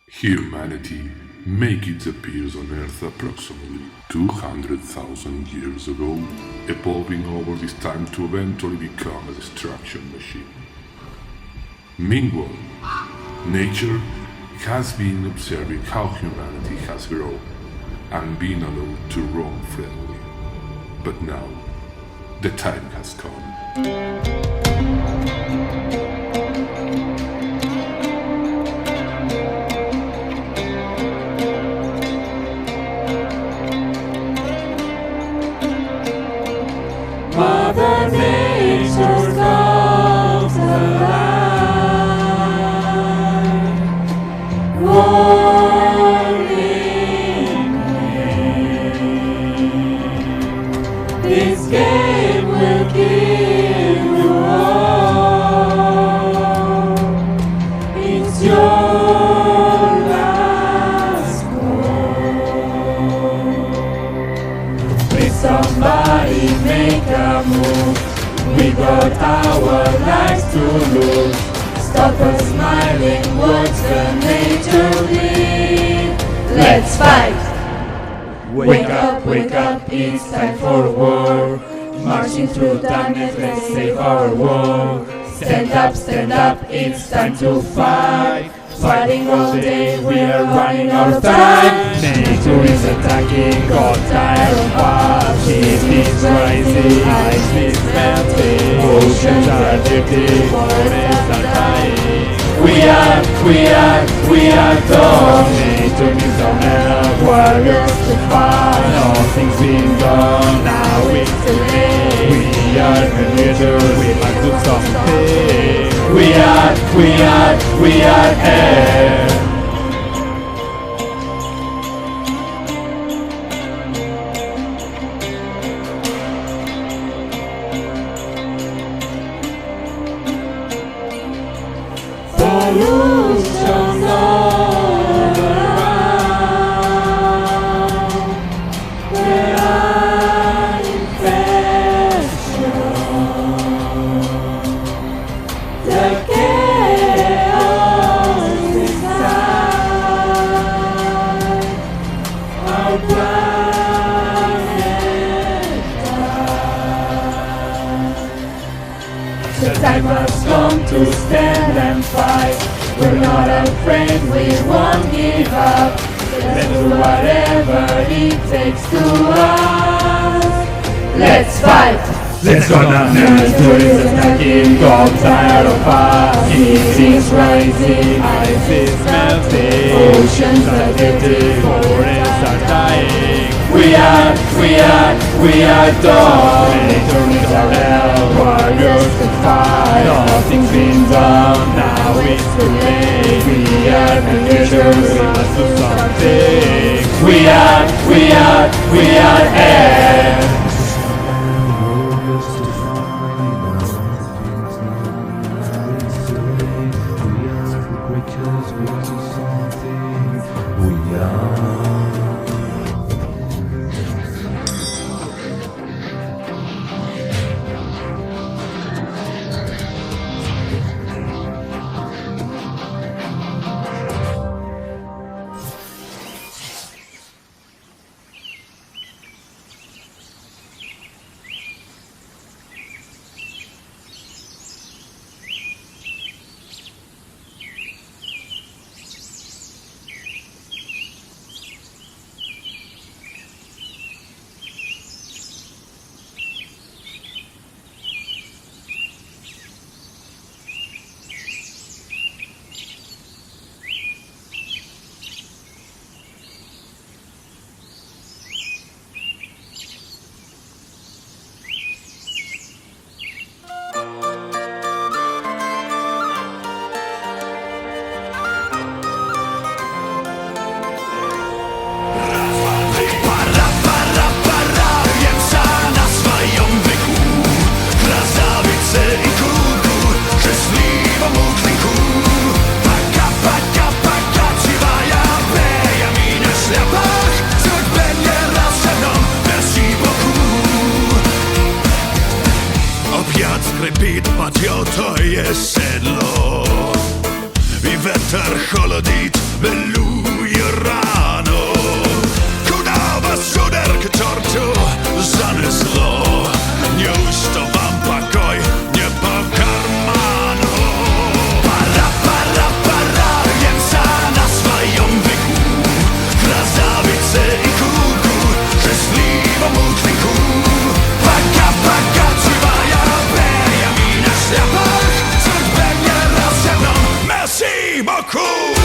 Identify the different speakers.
Speaker 1: Humanity make its appearance on Earth approximately 200,000 years ago, evolving over this time to eventually become a destruction machine. Meanwhile, nature has been observing how humanity has grown and been allowed to roam freely. But now, the time has come.
Speaker 2: Mother Nature comes alive, warning me. This game will kill you all. It's your last call. Please somebody make a move. We got our lives to lose. Stop us smiling, what's the nature need? Let's fight! Wake up, it's time for war. Marching through darkness, let's save our world. Stand up, it's time to fight. Fighting all day, we are running out of time. Nature is attacking, got tired of us. Heat is rising, ice is melting. Oceans are drifting, forests are dying. We are done. Nature needs our help, warriors to fight. Nothing's been done, now it's too late. We are the leaders, we must do something. We are here. Pollution all around. There are infections. The chaos inside our planet dies. The time has come to stand and fight. We're not afraid, we won't give up. Let's do whatever it takes to us. Let's fight! Let's go now! Nature is attacking, got tired of us. Heat is rising, ice is melting. Oceans are drifting, forests are dying. We are done. Nature needs our help, warriors to fight. Nothing's been done, now it's too late. We are the leaders, we must do something. We are here.
Speaker 3: холодит, белую рану. Куда вас, чудер, к черту занесло? Неужто вам покой не по карману? Пора, пора, пора, венца на своем веку, красавице и куку, счастливому твинку. Пока, пока, живая Бенjamin на шляпах, судьбе не рассердом. Merci beaucoup!